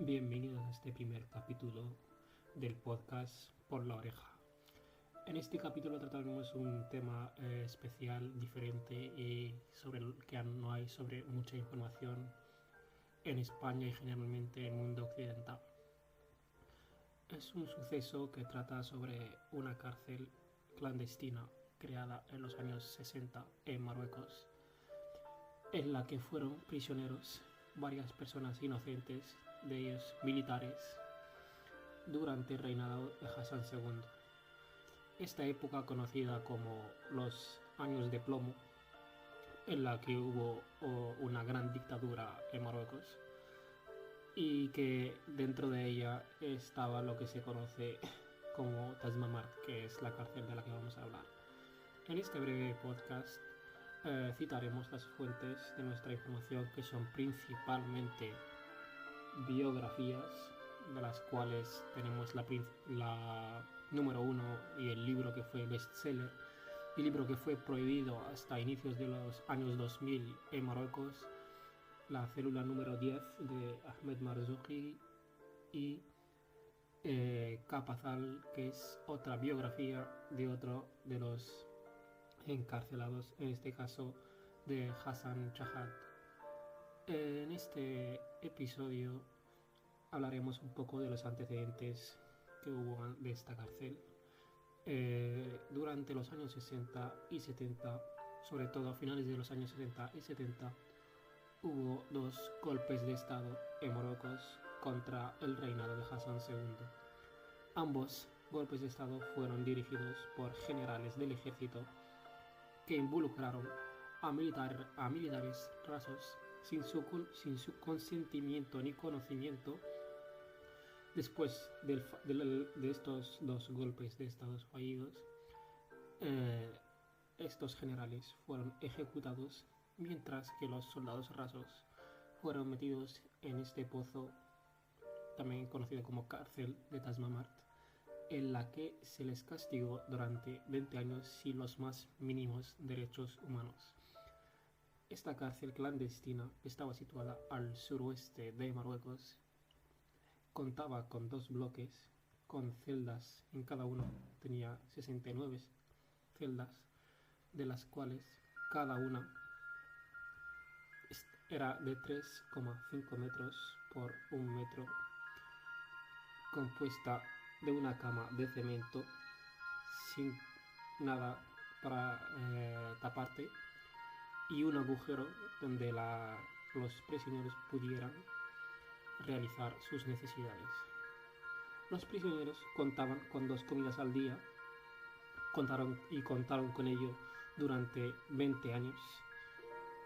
Bienvenidos a este primer capítulo del podcast Por la Oreja. En este capítulo trataremos un tema especial, diferente y sobre el que no hay mucha información en España y generalmente en el mundo occidental. Es un suceso que trata sobre una cárcel clandestina creada en los años 60 en Marruecos, en la que fueron prisioneros varias personas inocentes, de ellos militares, durante el reinado de Hassan II. Esta época conocida como los años de plomo, en la que hubo una gran dictadura en Marruecos y que dentro de ella estaba lo que se conoce como Tazmamart, que es la cárcel de la que vamos a hablar. En este breve podcast citaremos las fuentes de nuestra información, que son principalmente biografías, de las cuales tenemos la número 1 y el libro que fue bestseller, y libro que fue prohibido hasta inicios de los años 2000 en Marruecos, La célula número 10 de Ahmed Marzouki, y Capazal, que es otra biografía de otro de los encarcelados, en este caso de Hassan Chahad. En este episodio hablaremos un poco de los antecedentes que hubo de esta cárcel. Durante los años 60 y 70, sobre todo a finales de los años 60 y 70, hubo dos golpes de estado en Marruecos contra el reinado de Hassan II. Ambos golpes de estado fueron dirigidos por generales del ejército que involucraron a militares rasos sin su consentimiento ni conocimiento. Después de estos dos golpes de estado fallidos, estos generales fueron ejecutados, mientras que los soldados rasos fueron metidos en este pozo, también conocido como cárcel de Tazmamart, en la que se les castigó durante 20 años sin los más mínimos derechos humanos. Esta cárcel clandestina estaba situada al suroeste de Marruecos. Contaba con dos bloques, con celdas en cada uno. Tenía 69 celdas, de las cuales cada una era de 3,5 metros por 1 metro, compuesta de una cama de cemento sin nada para taparte, y un agujero donde los prisioneros pudieran realizar sus necesidades. Los prisioneros contaban con 2 comidas al día, contaron con ello durante 20 años.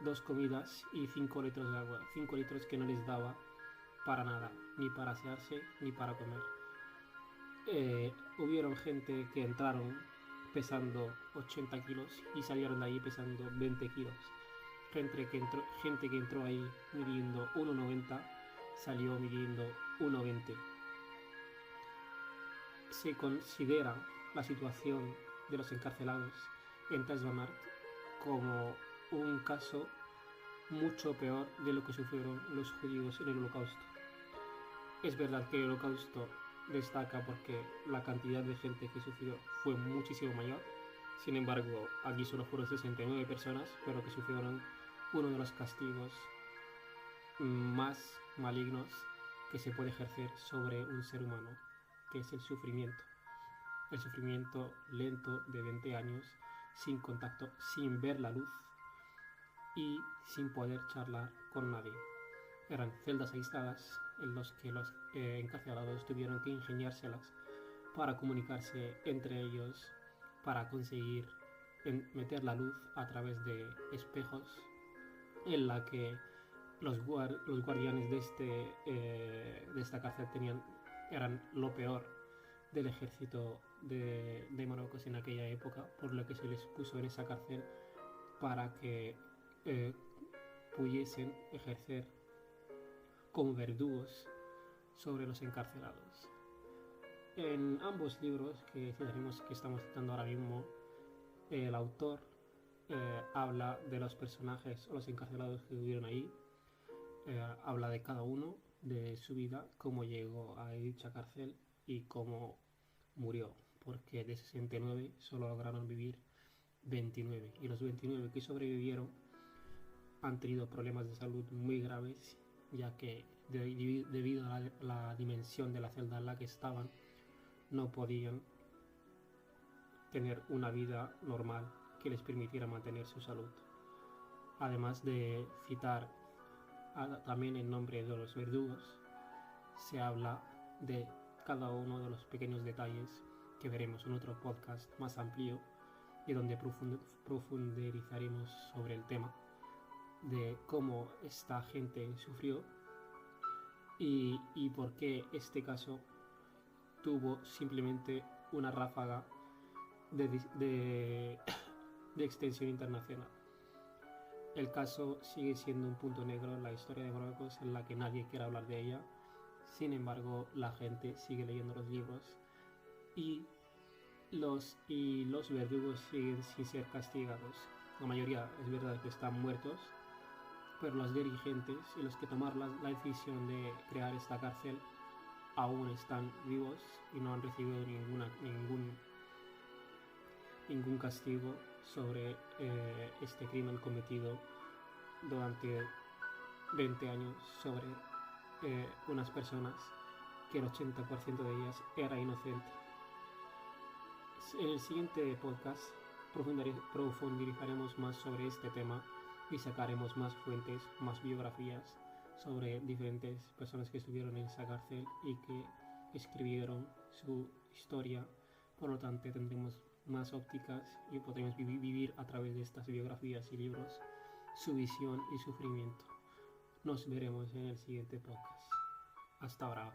2 comidas y 5 litros de agua, 5 litros que no les daba para nada, ni para asearse ni para comer. Hubieron gente que entraron pesando 80 kilos y salieron de ahí pesando 20 kilos. Gente que entró ahí midiendo 1,90, salió midiendo 1,20. Se considera la situación de los encarcelados en Tazmamart como un caso mucho peor de lo que sufrieron los judíos en el Holocausto. Es verdad que el Holocausto destaca porque la cantidad de gente que sufrió fue muchísimo mayor. Sin embargo, aquí solo fueron 69 personas, pero que sufrieron uno de los castigos más malignos que se puede ejercer sobre un ser humano, que es el sufrimiento. El sufrimiento lento de 20 años, sin contacto, sin ver la luz y sin poder charlar con nadie. Eran celdas aisladas en las que los encarcelados tuvieron que ingeniárselas para comunicarse entre ellos, para conseguir meter la luz a través de espejos, en la que los guardianes de esta cárcel eran lo peor del ejército de Marruecos en aquella época, por lo que se les puso en esa cárcel para que pudiesen ejercer como verdugos sobre los encarcelados. En ambos libros que estamos citando ahora mismo, el autor habla de los personajes o los encarcelados que vivieron ahí, habla de cada uno de su vida, cómo llegó a dicha cárcel y cómo murió, porque de 69 solo lograron vivir 29, y los 29 que sobrevivieron han tenido problemas de salud muy graves, ya que debido a la dimensión de la celda en la que estaban, no podían tener una vida normal que les permitiera mantener su salud. Además de citar también el nombre de los verdugos, se habla de cada uno de los pequeños detalles que veremos en otro podcast más amplio y donde profundizaremos sobre el tema de cómo esta gente sufrió y por qué este caso tuvo simplemente una ráfaga de extensión internacional. El caso sigue siendo un punto negro en la historia de Marruecos en la que nadie quiere hablar de ella. Sin embargo, la gente sigue leyendo los libros y los verdugos siguen sin ser castigados. La mayoría es verdad que están muertos, pero los dirigentes y los que tomaron la decisión de crear esta cárcel aún están vivos y no han recibido ningún castigo sobre este crimen cometido durante 20 años sobre unas personas que el 80% de ellas era inocente. En el siguiente podcast profundizaremos más sobre este tema y sacaremos más fuentes, más biografías sobre diferentes personas que estuvieron en esa cárcel y que escribieron su historia. Por lo tanto, tendremos más ópticas y podremos vivir a través de estas biografías y libros su visión y sufrimiento. Nos veremos en el siguiente podcast. Hasta ahora.